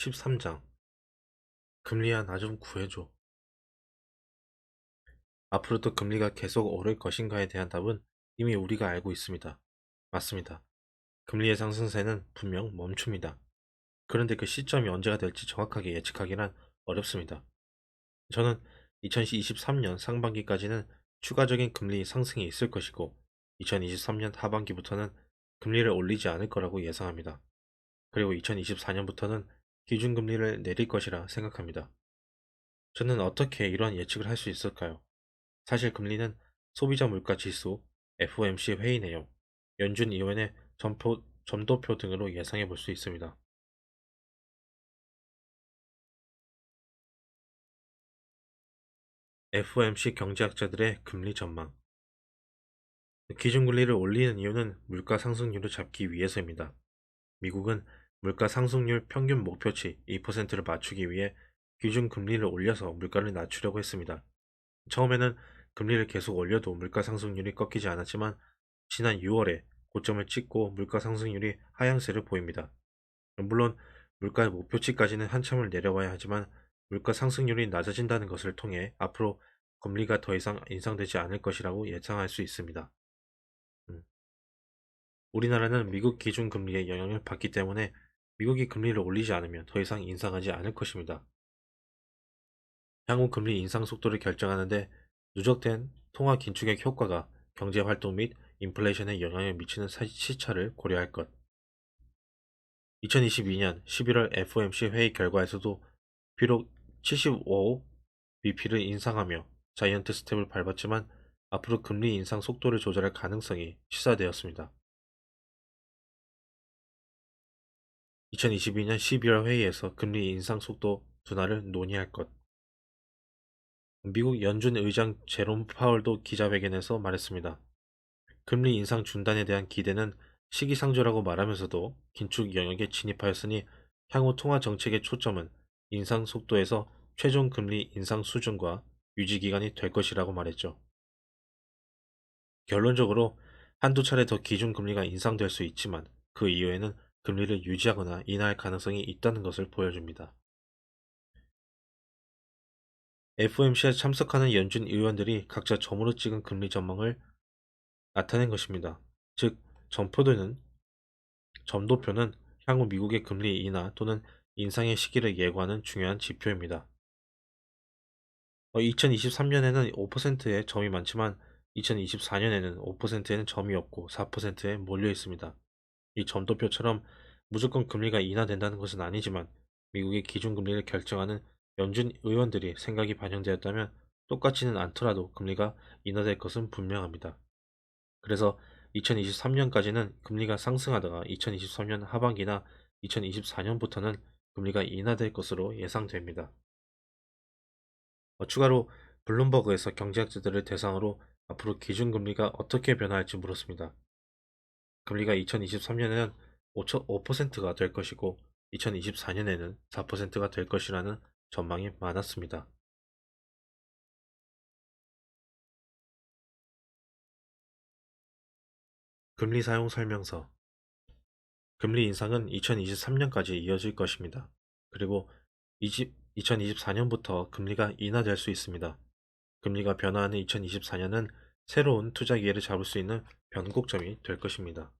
13장. 금리야 나 좀 구해줘. 앞으로도 금리가 계속 오를 것인가에 대한 답은 이미 우리가 알고 있습니다. 맞습니다. 금리의 상승세는 분명 멈춥니다. 그런데 그 시점이 언제가 될지 정확하게 예측하기란 어렵습니다. 저는 2023년 상반기까지는 추가적인 금리 상승이 있을 것이고 2023년 하반기부터는 금리를 올리지 않을 거라고 예상합니다. 그리고 2024년부터는 기준금리를 내릴 것이라 생각합니다. 저는 어떻게 이러한 예측을 할 수 있을까요? 사실 금리는 소비자 물가 지수, FOMC 회의 내용, 연준 의원의 점도표 등으로 예상해 볼 수 있습니다. FOMC 경제학자들의 금리 전망. 기준금리를 올리는 이유는 물가 상승률을 잡기 위해서입니다. 미국은 물가 상승률 평균 목표치 2%를 맞추기 위해 기준금리를 올려서 물가를 낮추려고 했습니다. 처음에는 금리를 계속 올려도 물가 상승률이 꺾이지 않았지만 지난 6월에 고점을 찍고 물가 상승률이 하향세를 보입니다. 물론 물가 목표치까지는 한참을 내려와야 하지만 물가 상승률이 낮아진다는 것을 통해 앞으로 금리가 더 이상 인상되지 않을 것이라고 예상할 수 있습니다. 음, 우리나라는 미국 기준금리의 영향을 받기 때문에 미국이 금리를 올리지 않으면 더 이상 인상하지 않을 것입니다. 향후 금리 인상 속도를 결정하는데 누적된 통화 긴축의 효과가 경제 활동 및 인플레이션에 영향을 미치는 시차를 고려할 것. 2022년 11월 FOMC 회의 결과에서도 비록 75bp를 인상하며 자이언트 스텝을 밟았지만 앞으로 금리 인상 속도를 조절할 가능성이 시사되었습니다. 2022년 12월 회의에서 금리 인상 속도 둔화를 논의할 것. 미국 연준 의장 제롬 파월도 기자회견에서 말했습니다. 금리 인상 중단에 대한 기대는 시기상조라고 말하면서도 긴축 영역에 진입하였으니 향후 통화 정책의 초점은 인상 속도에서 최종 금리 인상 수준과 유지 기간이 될 것이라고 말했죠. 결론적으로 한두 차례 더 기준금리가 인상될 수 있지만 그 이후에는 금리를 유지하거나 인하할 가능성이 있다는 것을 보여줍니다. FOMC에 참석하는 연준 의원들이 각자 점으로 찍은 금리 전망을 나타낸 것입니다. 즉, 점도표는 향후 미국의 금리 인하 또는 인상의 시기를 예고하는 중요한 지표입니다. 2023년에는 5%의 점이 많지만 2024년에는 5%에는 점이 없고 4%에 몰려 있습니다. 이 점도표처럼 무조건 금리가 인하된다는 것은 아니지만 미국의 기준금리를 결정하는 연준 의원들이 생각이 반영되었다면 똑같지는 않더라도 금리가 인하될 것은 분명합니다. 그래서 2023년까지는 금리가 상승하다가 2023년 하반기나 2024년부터는 금리가 인하될 것으로 예상됩니다. 추가로 블룸버그에서 경제학자들을 대상으로 앞으로 기준금리가 어떻게 변화할지 물었습니다. 금리가 2023년에는 5%가 될 것이고 2024년에는 4%가 될 것이라는 전망이 많았습니다. 금리 사용 설명서. 금리 인상은 2023년까지 이어질 것입니다. 그리고 2024년부터 금리가 인하될 수 있습니다. 금리가 변화하는 2024년은 새로운 투자 기회를 잡을 수 있는 변곡점이 될 것입니다.